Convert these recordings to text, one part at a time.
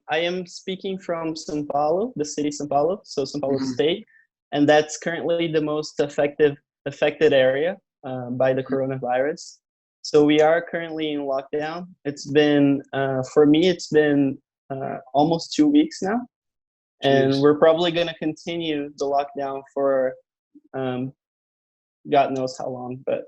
I am speaking from São Paulo, the city São Paulo, so São Paulo Hmm. State, and that's currently the most affected area by the coronavirus. So we are currently in lockdown. It's been for me, it's been almost 2 weeks now, and Jeez. we're probably going to continue the lockdown for um, God knows how long, but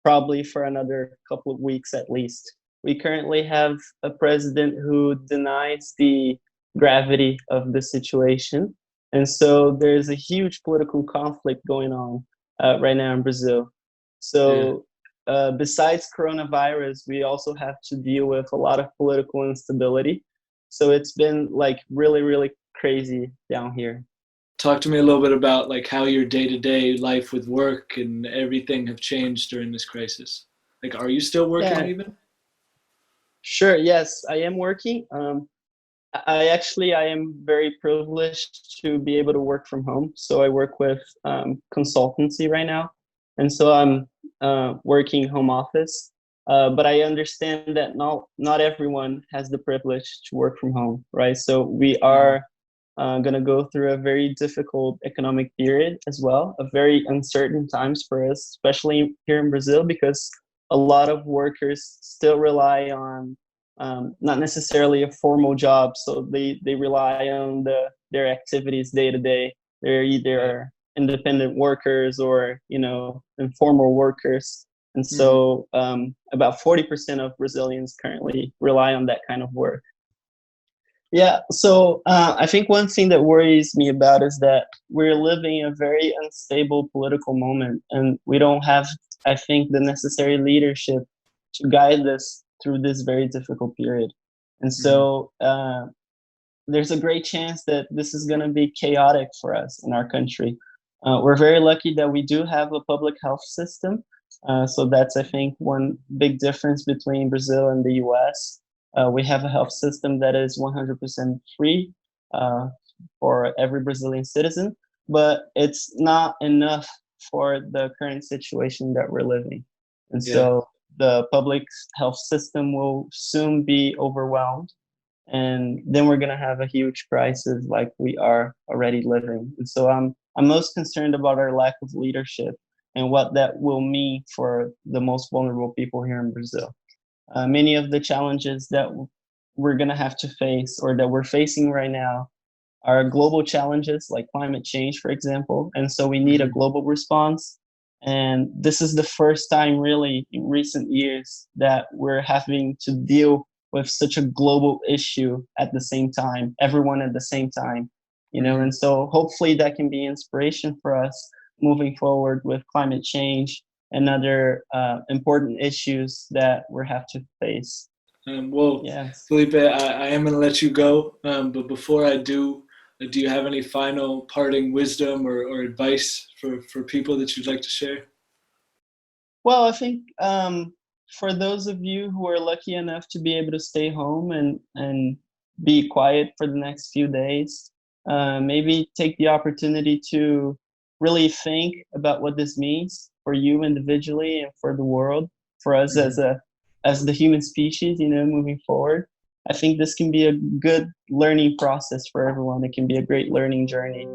probably for another couple of weeks at least. We currently have a president who denies the gravity of the situation. And so there's a huge political conflict going on right now in Brazil. Yeah. So, besides coronavirus, we also have to deal with a lot of political instability. So it's been like really, really crazy down here. Talk to me a little bit about like how your day-to-day life with work and everything have changed during this crisis. Like, are you still working Yeah, even? sure. Yes, I am working. I am very privileged to be able to work from home. So I work with consultancy right now, and so I'm working home office. But I understand that not everyone has the privilege to work from home, right? So we Hmm. are going to go through a very difficult economic period as well, a very uncertain times for us, especially here in Brazil, because a lot of workers still rely on not necessarily a formal job, so they rely on their activities day to day. They're Yeah. either independent workers or informal workers, and Hmm. so about 40% of Brazilians currently rely on that kind of work. Yeah, so I think one thing that worries me about is that we're living a very unstable political moment, and we don't have, I think, the necessary leadership to guide us through this very difficult period. And Hmm. so there's a great chance that this is going to be chaotic for us in our country. We're very lucky that we do have a public health system. So that's, I think, one big difference between Brazil and the US. We have a health system that is 100% free uh, for every Brazilian citizen, but it's not enough for the current situation that we're living. And Yeah. so the public health system will soon be overwhelmed, and then we're going to have a huge crisis like we are already living. And so I'm most concerned about our lack of leadership and what that will mean for the most vulnerable people here in Brazil. Many of the challenges that we're going to have to face, or that we're facing right now, are global challenges like climate change, for example. And so we need a Hmm. global response. And this is the first time, really, in recent years that we're having to deal with such a global issue at the same time, everyone at the same time, Hmm. and so hopefully that can be inspiration for us moving forward with climate change and other important issues that we have to face. Well, Yes. Felipe, I am going to let you go, but before I do you have any final parting wisdom or advice for people that you'd like to share? Well, I think for those of you who are lucky enough to be able to stay home and be quiet for the next few days, maybe take the opportunity to really think about what this means for you individually and for the world, for us Hmm. as the human species, moving forward. I think this can be a good learning process for everyone. It can be a great learning journey.